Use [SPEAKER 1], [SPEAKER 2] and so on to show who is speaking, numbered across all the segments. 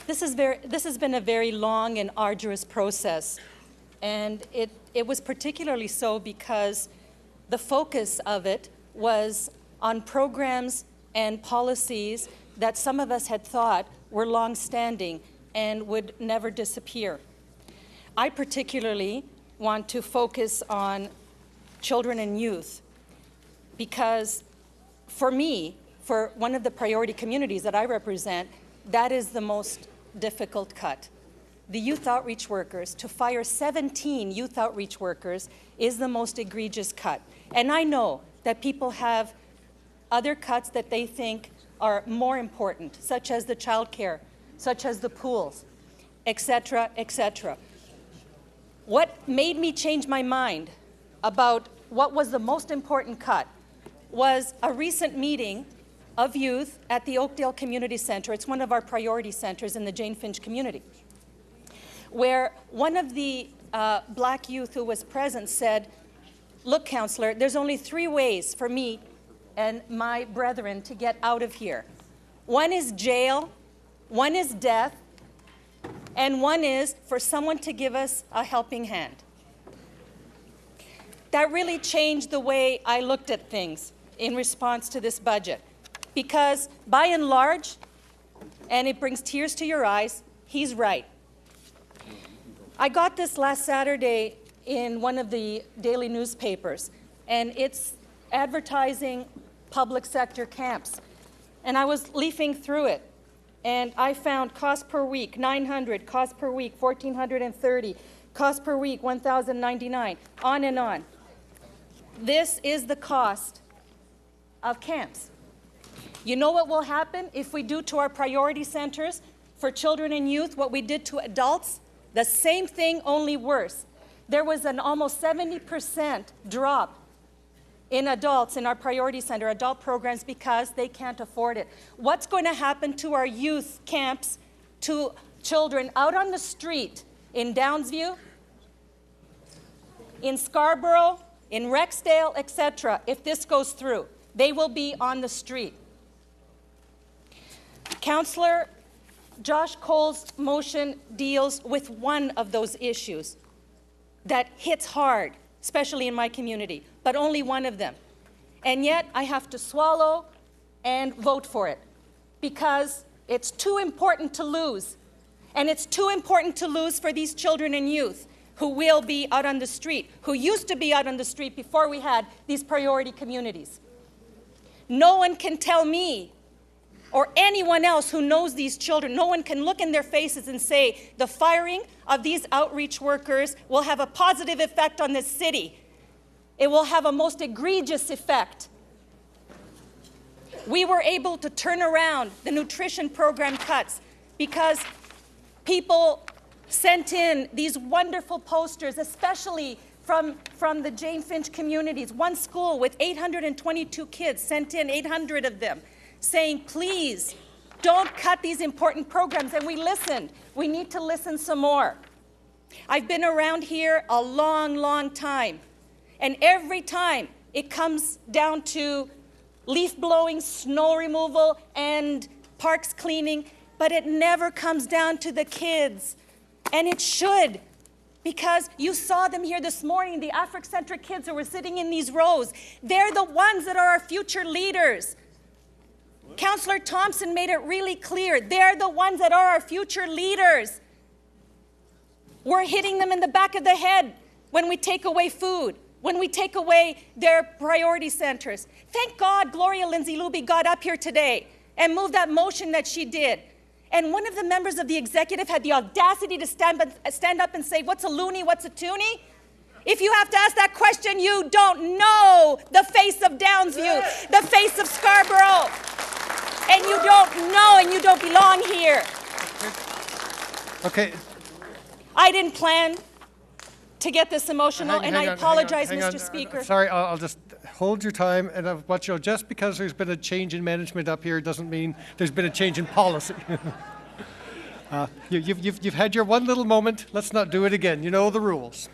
[SPEAKER 1] This has been a very long and arduous process, and it was particularly so because the focus of it was on programs and policies that some of us had thought were long-standing and would never disappear. I particularly want to focus on children and youth because for me, for one of the priority communities that I represent, that is the most difficult cut. The youth outreach workers, to fire 17 youth outreach workers is the most egregious cut. And I know that people have other cuts that they think are more important, such as the childcare, such as the pools, etc., etc. What made me change my mind about what was the most important cut was a recent meeting of youth at the Oakdale Community Center. It's one of our priority centers in the Jane Finch community, where one of the black youth who was present said, "Look, Councillor, there's only 3 ways for me and my brethren to get out of here. One is jail, one is death, and one is for someone to give us a helping hand." That really changed the way I looked at things in response to this budget. Because by and large, and it brings tears to your eyes, he's right. I got this last Saturday in one of the daily newspapers, and it's advertising public sector camps. And I was leafing through it, and I found cost per week, $900, cost per week, $1,430, cost per week, $1,099, on and on. This is the cost of camps. You know what will happen if we do to our priority centers for children and youth what we did to adults? The same thing, only worse. There was an almost 70% drop in adults in our priority center, adult programs, because they can't afford it. What's going to happen to our youth camps, to children out on the street in Downsview, in Scarborough, in Rexdale, etc., if this goes through? They will be on the street. Councillor Josh Cole's motion deals with one of those issues that hits hard, especially in my community, but only one of them. And yet I have to swallow and vote for it because it's too important to lose. And it's too important to lose for these children and youth who will be out on the street, who used to be out on the street before we had these priority communities. No one can tell me or anyone else who knows these children, no one can look in their faces and say the firing of these outreach workers will have a positive effect on this city. It will have a most egregious effect. We were able to turn around the nutrition program cuts because people sent in these wonderful posters, especially from the Jane Finch communities. One school with 822 kids sent in 800 of them, saying, please, don't cut these important programs. And we listened. We need to listen some more. I've been around here a long, long time. And every time it comes down to leaf blowing, snow removal, and parks cleaning, but it never comes down to the kids. And it should, because you saw them here this morning, the Afrocentric kids who were sitting in these rows. They're the ones that are our future leaders. Councillor Thompson made it really clear. They're the ones that are our future leaders. We're hitting them in the back of the head when we take away food, when we take away their priority centers. Thank God Gloria Lindsay-Luby got up here today and moved that motion that she did. And one of the members of the executive had the audacity to stand up and say, what's a loony, what's a toonie? If you have to ask that question, you don't know the face of Downsview, the face of Scarborough. And you don't know, and you don't belong here.
[SPEAKER 2] Okay.
[SPEAKER 1] I didn't plan to get this emotional, and I apologize, Mr. Speaker.
[SPEAKER 2] Sorry, I'll just hold your time. And I've got you. Just because there's been a change in management up here doesn't mean there's been a change in policy. You've had your one little moment. Let's not do it again. You know the rules.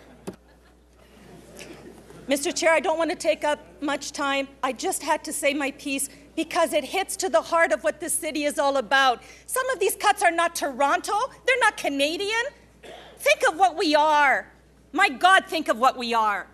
[SPEAKER 1] Mr. Chair, I don't want to take up much time. I just had to say my piece because it hits to the heart of what this city is all about. Some of these cuts are not Toronto. They're not Canadian. Think of what we are. My God, think of what we are.